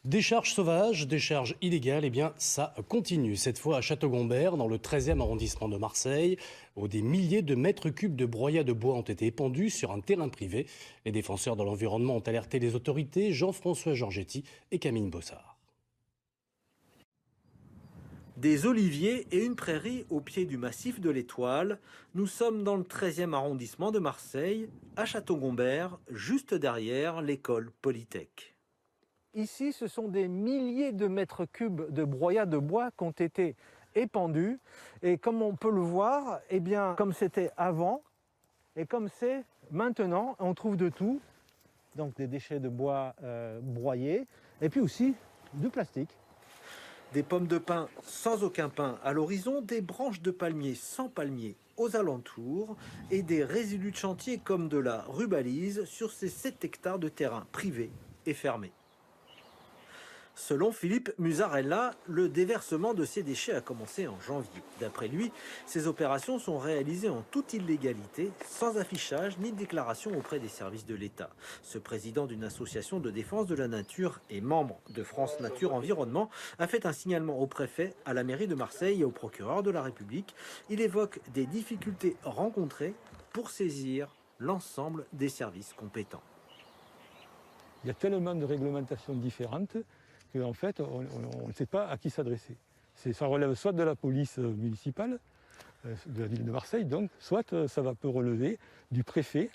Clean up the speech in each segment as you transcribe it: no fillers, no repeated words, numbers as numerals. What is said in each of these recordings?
Décharge sauvage, décharge illégale, eh bien ça continue. Cette fois à Château-Gombert, dans le 13e arrondissement de Marseille, où des milliers de mètres cubes de broyat de bois ont été épandus sur un terrain privé. Les défenseurs de l'environnement ont alerté les autorités, Jean-François Georgetti et Camille Bossard. Des oliviers et une prairie au pied du massif de l'Étoile. Nous sommes dans le 13e arrondissement de Marseille, à Château-Gombert, juste derrière l'école Polytech. Ici, ce sont des milliers de mètres cubes de broyat de bois qui ont été épandus. Et comme on peut le voir, eh bien, comme c'était avant et comme c'est maintenant, on trouve de tout. Donc des déchets de bois broyés et puis aussi du plastique. Des pommes de pin sans aucun pin à l'horizon, des branches de palmier sans palmier aux alentours et des résidus de chantier comme de la rubalise sur ces 7 hectares de terrain privé et fermé. Selon Philippe Musarella, le déversement de ces déchets a commencé en janvier. D'après lui, ces opérations sont réalisées en toute illégalité, sans affichage ni déclaration auprès des services de l'État. Ce président d'une association de défense de la nature et membre de France Nature Environnement a fait un signalement au préfet, à la mairie de Marseille et au procureur de la République. Il évoque des difficultés rencontrées pour saisir l'ensemble des services compétents. Il y a tellement de réglementations différentes qu'en fait, on ne sait pas à qui s'adresser. Ça relève soit de la police municipale, de la ville de Marseille, donc, soit ça peut relever du préfet,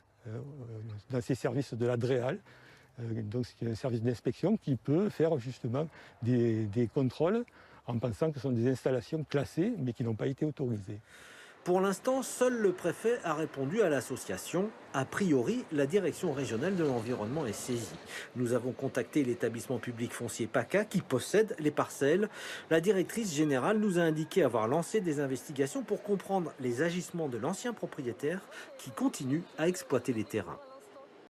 dans ses services de la DREAL, donc c'est un service d'inspection qui peut faire justement des contrôles en pensant que ce sont des installations classées, mais qui n'ont pas été autorisées. Pour l'instant, seul le préfet a répondu à l'association. A priori, la direction régionale de l'environnement est saisie. Nous avons contacté l'établissement public foncier PACA qui possède les parcelles. La directrice générale nous a indiqué avoir lancé des investigations pour comprendre les agissements de l'ancien propriétaire qui continue à exploiter les terrains.